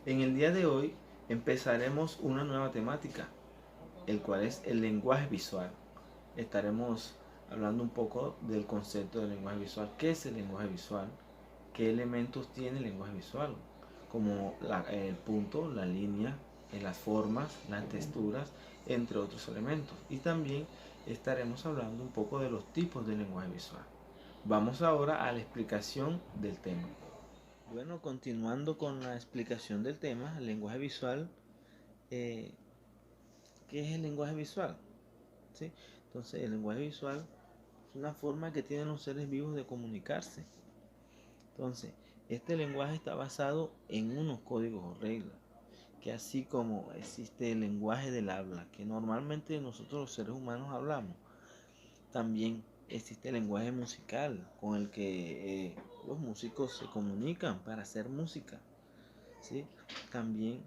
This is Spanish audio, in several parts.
En el día de hoy empezaremos una nueva temática, el cual es el lenguaje visual. Estaremos hablando un poco del concepto del lenguaje visual. ¿Qué es el lenguaje visual? ¿Qué elementos tiene el lenguaje visual? Como el punto, la línea, las formas, las texturas, entre otros elementos. Y también estaremos hablando un poco de los tipos de lenguaje visual. Vamos ahora a la explicación del tema. Bueno, continuando con la explicación del tema, el lenguaje visual, eh, ¿qué es el lenguaje visual? ¿Sí? Entonces, el lenguaje visual es una forma que tienen los seres vivos de comunicarse. Entonces, este lenguaje está basado en unos códigos o reglas, que así como existe el lenguaje del habla, que normalmente nosotros los seres humanos hablamos, también existe el lenguaje musical, con el que los músicos se comunican para hacer música. ¿Sí? También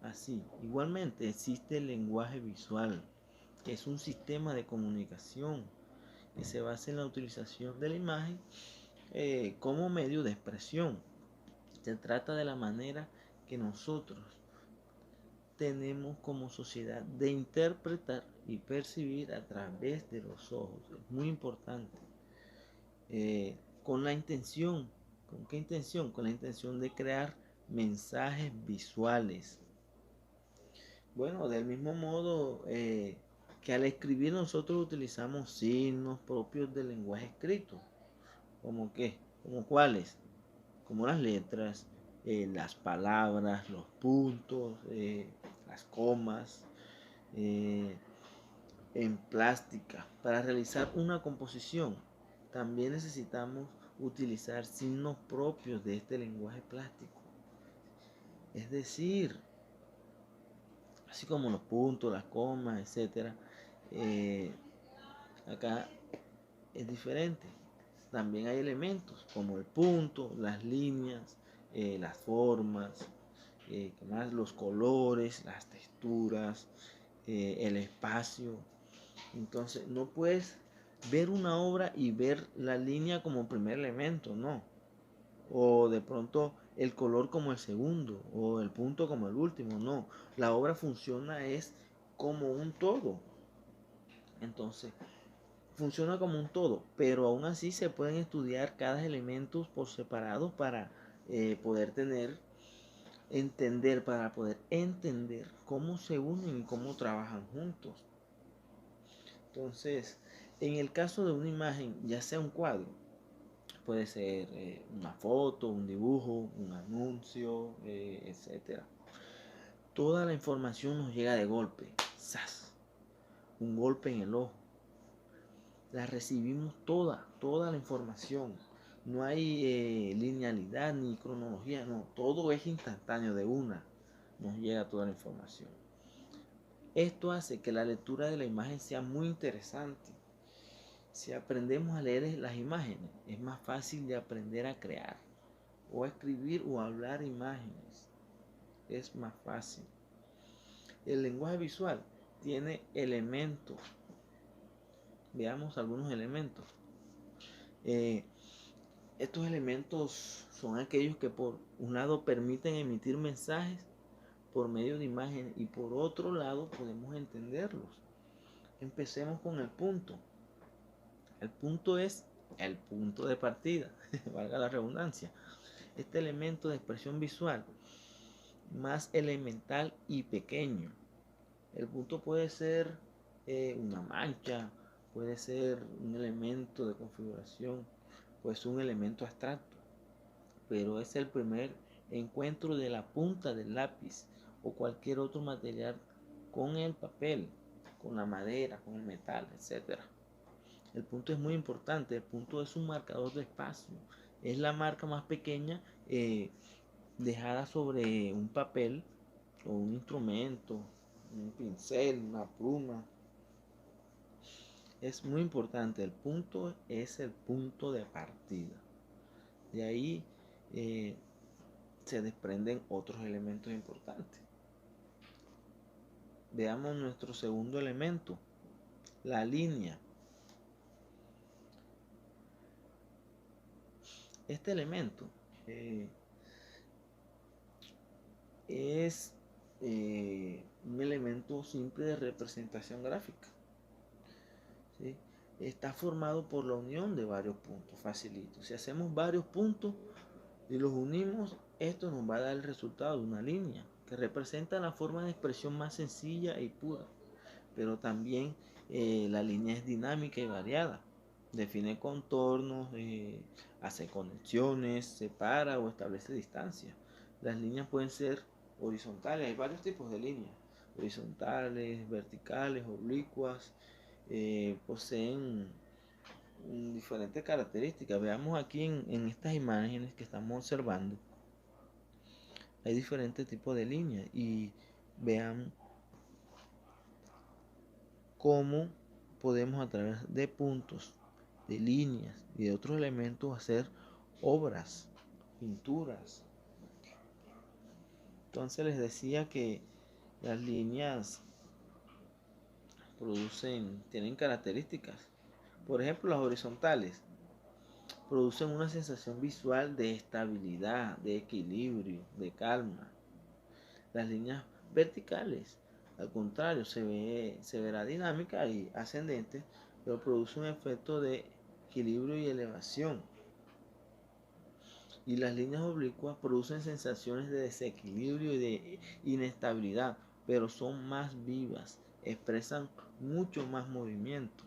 así, igualmente existe el lenguaje visual, que es un sistema de comunicación que se basa en la utilización de la imagen como medio de expresión. Se trata de la manera que nosotros tenemos como sociedad de interpretar y percibir a través de los ojos. Es muy importante. Con la intención, ¿con qué intención? Con la intención de crear mensajes visuales. Bueno, del mismo modo que al escribir nosotros utilizamos signos propios del lenguaje escrito. ¿Como qué? ¿Como cuáles? Como las letras, las palabras, los puntos, las comas, eh, en plástica. Para realizar una composición también necesitamos utilizar signos propios de este lenguaje plástico. Es decir, así como los puntos, las comas, etcétera. Eh, Acá es diferente. También hay elementos como el punto, las líneas, las formas, más los colores, las texturas, el espacio. Entonces no puedes ver una obra y ver la línea como primer elemento, no. O de pronto el color como el segundo, o el punto como el último, no. La obra funciona es como un todo. Entonces, funciona como un todo, pero aún así se pueden estudiar cada elemento por separado para poder para poder entender cómo se unen y cómo trabajan juntos. Entonces, en el caso de una imagen, ya sea un cuadro, puede ser una foto, un dibujo, un anuncio, etcétera. Toda la información nos llega de golpe, ¡zas! Un golpe en el ojo. La recibimos toda la información. No hay linealidad ni cronología, no, todo es instantáneo de una. Nos llega toda la información. Esto hace que la lectura de la imagen sea muy interesante. Si aprendemos a leer las imágenes, es más fácil de aprender a crear o a escribir o a hablar imágenes. Es más fácil. El lenguaje visual tiene elementos. Veamos algunos elementos. Eh, Estos elementos son aquellos que por un lado permiten emitir mensajes por medio de imágenes y por otro lado podemos entenderlos. Empecemos con el punto. El punto es el punto de partida, valga la redundancia. Este elemento de expresión visual más elemental y pequeño. El punto puede ser una mancha, puede ser un elemento de configuración, puede ser un elemento abstracto, pero es el primer encuentro de la punta del lápiz o cualquier otro material con el papel, con la madera, con el metal, etcétera. El punto es muy importante, el punto es un marcador de espacio, es la marca más pequeña dejada sobre un papel o un instrumento, un pincel, una pluma. Es muy importante, el punto es el punto de partida. De ahí se desprenden otros elementos importantes. Veamos nuestro segundo elemento, la línea. Este elemento es un elemento simple de representación gráfica, ¿sí? Está formado por la unión de varios puntos, facilito. Si hacemos varios puntos y los unimos, esto nos va a dar el resultado de una línea que representa la forma de expresión más sencilla y pura. Pero también la línea es dinámica y variada. Define contornos, hace conexiones, separa o establece distancias. Las líneas pueden ser horizontales, hay varios tipos de líneas, horizontales, verticales, oblicuas, poseen diferentes características. Veamos aquí en estas imágenes que estamos observando, hay diferentes tipos de líneas y vean cómo podemos a través de puntos, de líneas y de otros elementos hacer obras, pinturas. Entonces les decía que las líneas tienen características. Por ejemplo, las horizontales producen una sensación visual de estabilidad, de equilibrio, de calma. Las líneas verticales, al contrario, se verá dinámica y ascendente, pero produce un efecto de equilibrio y elevación. Y las líneas oblicuas producen sensaciones de desequilibrio y de inestabilidad, pero son más vivas, expresan mucho más movimiento.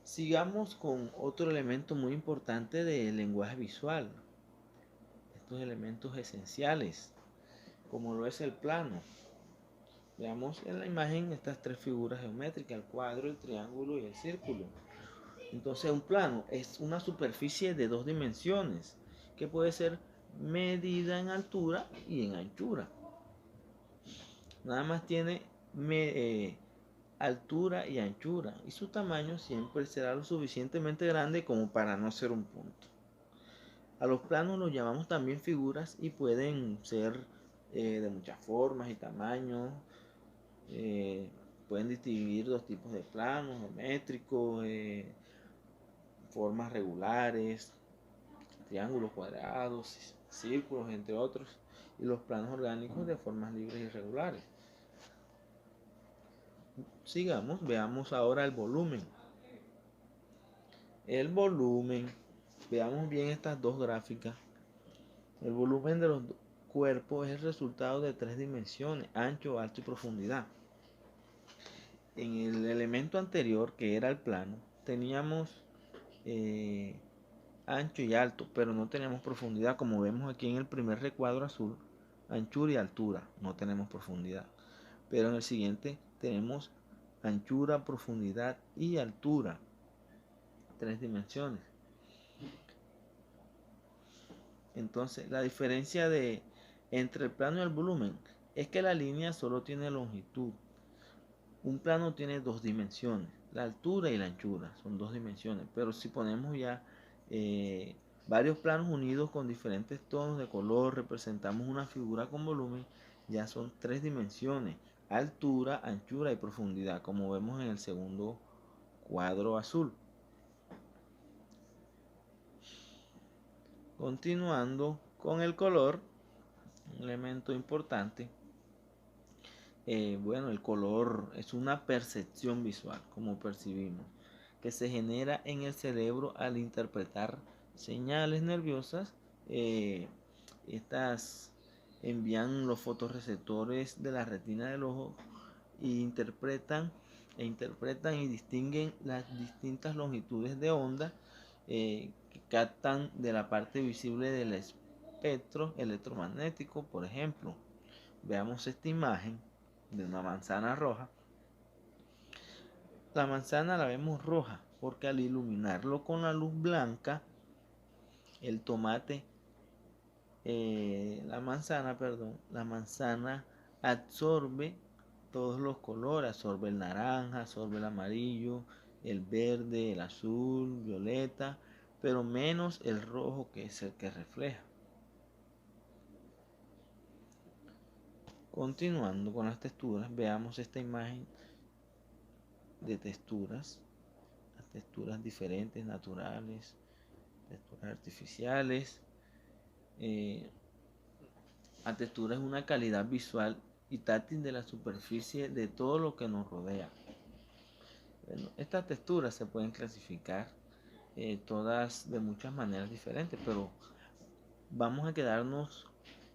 Sigamos con otro elemento muy importante del lenguaje visual, estos elementos esenciales, como lo es el plano. Veamos en la imagen estas tres figuras geométricas, el cuadro, el triángulo y el círculo. Entonces un plano es una superficie de dos dimensiones que puede ser medida en altura y en anchura. Nada más tiene altura y anchura y su tamaño siempre será lo suficientemente grande como para no ser un punto. A los planos los llamamos también figuras y pueden ser de muchas formas y tamaños. Pueden distinguir dos tipos de planos, geométricos, formas regulares, triángulos, cuadrados, círculos, entre otros, y los planos orgánicos de formas libres y regulares. Sigamos, veamos ahora el volumen. El volumen, veamos bien estas dos gráficas. El volumen de los cuerpos es el resultado de tres dimensiones, ancho, alto y profundidad. En el elemento anterior, que era el plano, teníamos ancho y alto, pero no tenemos profundidad, como vemos aquí en el primer recuadro azul, anchura y altura, no tenemos profundidad. Pero en el siguiente tenemos anchura, profundidad y altura, tres dimensiones. Entonces, la diferencia entre el plano y el volumen es que la línea solo tiene longitud. Un plano tiene dos dimensiones, la altura y la anchura, son dos dimensiones, pero si ponemos ya varios planos unidos con diferentes tonos de color, representamos una figura con volumen, ya son tres dimensiones, altura, anchura y profundidad, como vemos en el segundo cuadro azul. Continuando con el color, un elemento importante. Bueno, el color es una percepción visual, como percibimos, que se genera en el cerebro al interpretar señales nerviosas. Estas envían los fotorreceptores de la retina del ojo interpretan y distinguen las distintas longitudes de onda que captan de la parte visible del espectro electromagnético. Por ejemplo, veamos esta imagen de una manzana roja. La manzana la vemos roja porque al iluminarlo con la luz blanca, el tomate, la manzana absorbe todos los colores, absorbe el naranja, absorbe el amarillo, el verde, el azul, violeta, pero menos el rojo, que es el que refleja. Continuando con las texturas, veamos esta imagen de texturas, las texturas diferentes, naturales, texturas artificiales. La textura es una calidad visual y táctil de la superficie de todo lo que nos rodea. Bueno, estas texturas se pueden clasificar todas de muchas maneras diferentes, pero vamos a quedarnos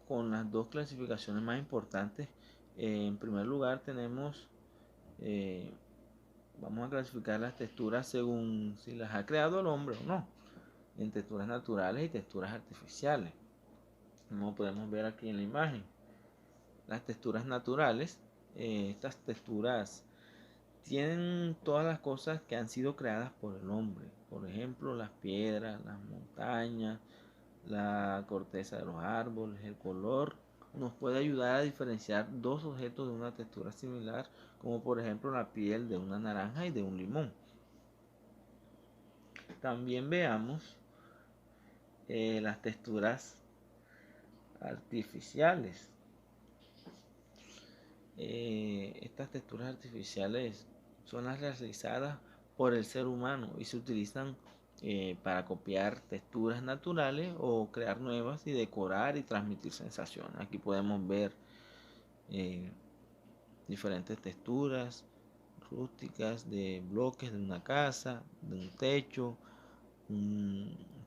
con las dos clasificaciones más importantes. En primer lugar tenemos, vamos a clasificar las texturas según si las ha creado el hombre o no, en texturas naturales y texturas artificiales. Como podemos ver aquí en la imagen, las texturas naturales, estas texturas tienen todas las cosas que han sido creadas por el hombre. Por ejemplo, las piedras, las montañas, la corteza de los árboles, el color. Nos puede ayudar a diferenciar dos objetos de una textura similar, como por ejemplo la piel de una naranja y de un limón. También veamos las texturas artificiales. Estas texturas artificiales son las realizadas por el ser humano y se utilizan para copiar texturas naturales o crear nuevas y decorar y transmitir sensaciones. Aquí podemos ver eh, diferentes texturas rústicas de bloques de una casa, de un techo,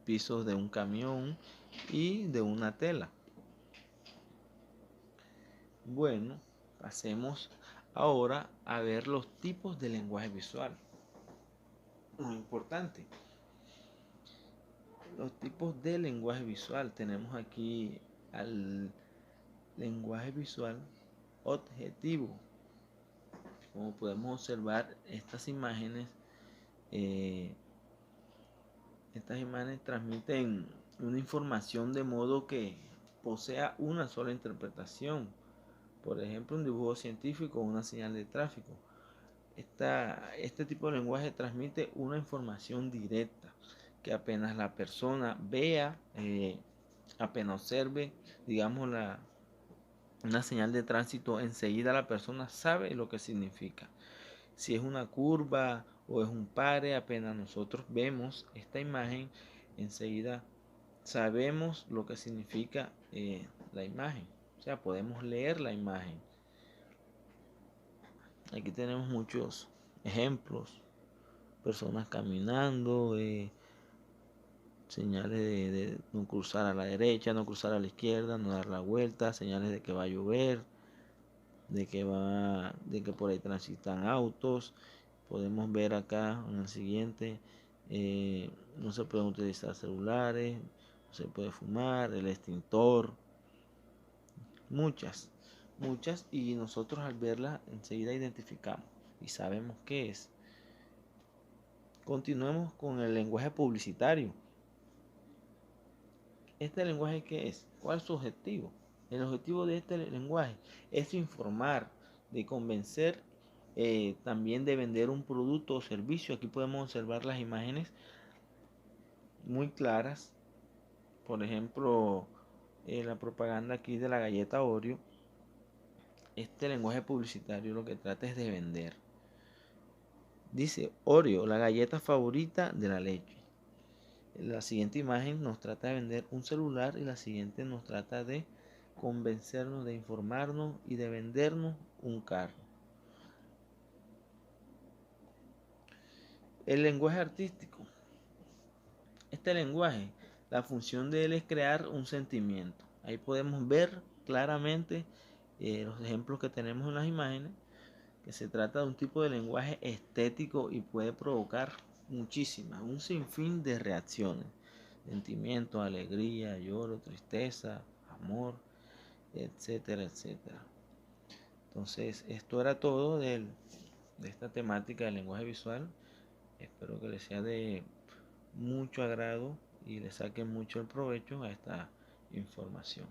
pisos de un camión y de una tela. Bueno, pasemos ahora a ver los tipos de lenguaje visual. Muy importante. Los tipos de lenguaje visual. Tenemos aquí al lenguaje visual objetivo. Como podemos observar, estas imágenes transmiten una información de modo que posea una sola interpretación. Por ejemplo, un dibujo científico o una señal de tráfico. Este tipo de lenguaje transmite una información directa que apenas la persona vea, apenas observe, digamos, una señal de tránsito, enseguida la persona sabe lo que significa. Si es una curva o es un pare, apenas nosotros vemos esta imagen, enseguida sabemos lo que significa la imagen. O sea, podemos leer la imagen. Aquí tenemos muchos ejemplos. Personas caminando, señales de no cruzar a la derecha, no cruzar a la izquierda, no dar la vuelta, señales de que va a llover, de que por ahí transitan autos. Podemos ver acá en el siguiente, no se pueden utilizar celulares, no se puede fumar, el extintor, muchas, y nosotros al verla enseguida identificamos y sabemos qué es. Continuemos con el lenguaje publicitario. ¿Este lenguaje qué es? ¿Cuál es su objetivo? El objetivo de este lenguaje es informar, de convencer, también de vender un producto o servicio. Aquí podemos observar las imágenes muy claras. Por ejemplo, la propaganda aquí de la galleta Oreo. Este lenguaje publicitario lo que trata es de vender. Dice Oreo, la galleta favorita de la leche. La siguiente imagen nos trata de vender un celular y la siguiente nos trata de convencernos, de informarnos y de vendernos un carro. El lenguaje artístico. Este lenguaje, la función de él es crear un sentimiento. Ahí podemos ver claramente los ejemplos que tenemos en las imágenes, que se trata de un tipo de lenguaje estético y puede provocar muchísimas, un sinfín de reacciones. Sentimientos, alegría, lloro, tristeza, amor, etcétera, etcétera. Entonces, esto era todo de esta temática del lenguaje visual. Espero que les sea de mucho agrado y le saquen mucho el provecho a esta información.